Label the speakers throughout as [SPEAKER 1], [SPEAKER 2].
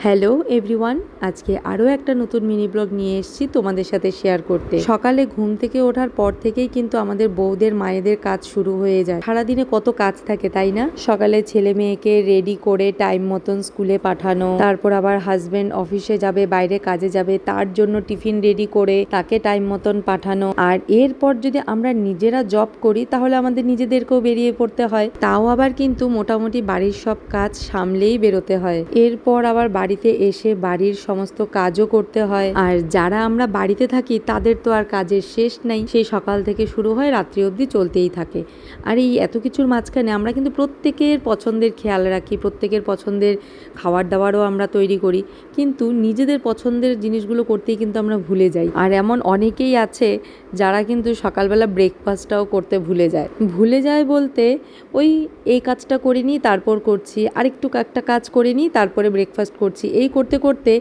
[SPEAKER 1] Hello everyone, আজকে আরও একটা নতুন মিনি ব্লগ নিয়ে এসেছি তোমাদের সাথে শেয়ার করতে। সকালে ঘুম থেকে ওঠার পর থেকেই কিন্তু আমাদের বউদের মায়েদের কাজ শুরু হয়ে যায়। সারাদিনে কত কাজ থাকে তাই না? সকালে ছেলে মেয়েকে রেডি করে টাইম মতন স্কুলে পাঠানো, তারপর আবার হাজবেন্ড অফিসে যাবে, বাইরে কাজে যাবে, তার জন্য টিফিন রেডি করে তাকে টাইম মতন পাঠানো। আর এরপর যদি আমরা নিজেরা জব করি তাহলে আমাদের নিজেদেরকেও বেরিয়ে পড়তে হয়, তাও আবার কিন্তু মোটামুটি বাড়ির সব কাজ সামলেই বেরোতে হয়। এরপর আবার বাড়িতে এসে বাড়ির সমস্ত কাজও করতে হয়। আর যারা আমরা বাড়িতে থাকি তাদের তো আর কাজের শেষ নাই, সেই সকাল থেকে শুরু হয় রাত্রি অবধি চলতেই থাকে। আর এই এত কিছুর মাঝখানে আমরা কিন্তু প্রত্যেকের পছন্দের খেয়াল রাখি, প্রত্যেকের পছন্দের খাবার দাবারও আমরা তৈরি করি, কিন্তু নিজেদের পছন্দের জিনিসগুলো করতেই কিন্তু আমরা ভুলে যাই। আর এমন অনেকেই আছে যারা কিন্তু সকালবেলা ব্রেকফাস্টটাও করতে ভুলে যায় বলতে ওই এই কাজটা করে নিই তারপর করছি, আরেকটু একটা কাজ করে নিই তারপরে ব্রেকফাস্ট করছি। এই করতে করতে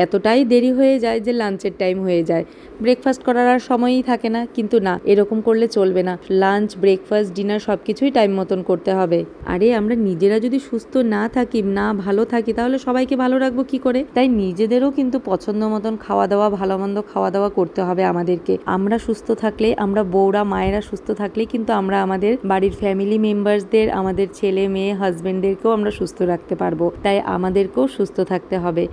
[SPEAKER 1] এতটাই দেরি হয়ে যায় যে লাঞ্চের টাইম হয়ে যায়, ব্রেকফাস্ট করার আর সময়ই থাকে না। কিন্তু না, এরকম করলে চলবে না। লাঞ্চ, ব্রেকফাস্ট, ডিনার সব কিছুই টাইম মতন করতে হবে। আরে আমরা নিজেরা যদি সুস্থ না থাকি, না ভালো থাকি, তাহলে সবাইকে ভালো রাখবো কি করে? তাই নিজেদেরও কিন্তু পছন্দ মতন খাওয়া দাওয়া, ভালো মন্দ খাওয়া দাওয়া করতে হবে আমাদেরকে। আমরা সুস্থ থাকলে, আমরা বউরা মায়েরা সুস্থ থাকলে কিন্তু আমরা আমাদের বাড়ির ফ্যামিলি মেম্বার্সদের, আমাদের ছেলে মেয়ে হাজবেন্ডদেরকেও আমরা সুস্থ রাখতে পারবো। তাই আমাদেরকেও সুস্থ থাকতে হবে।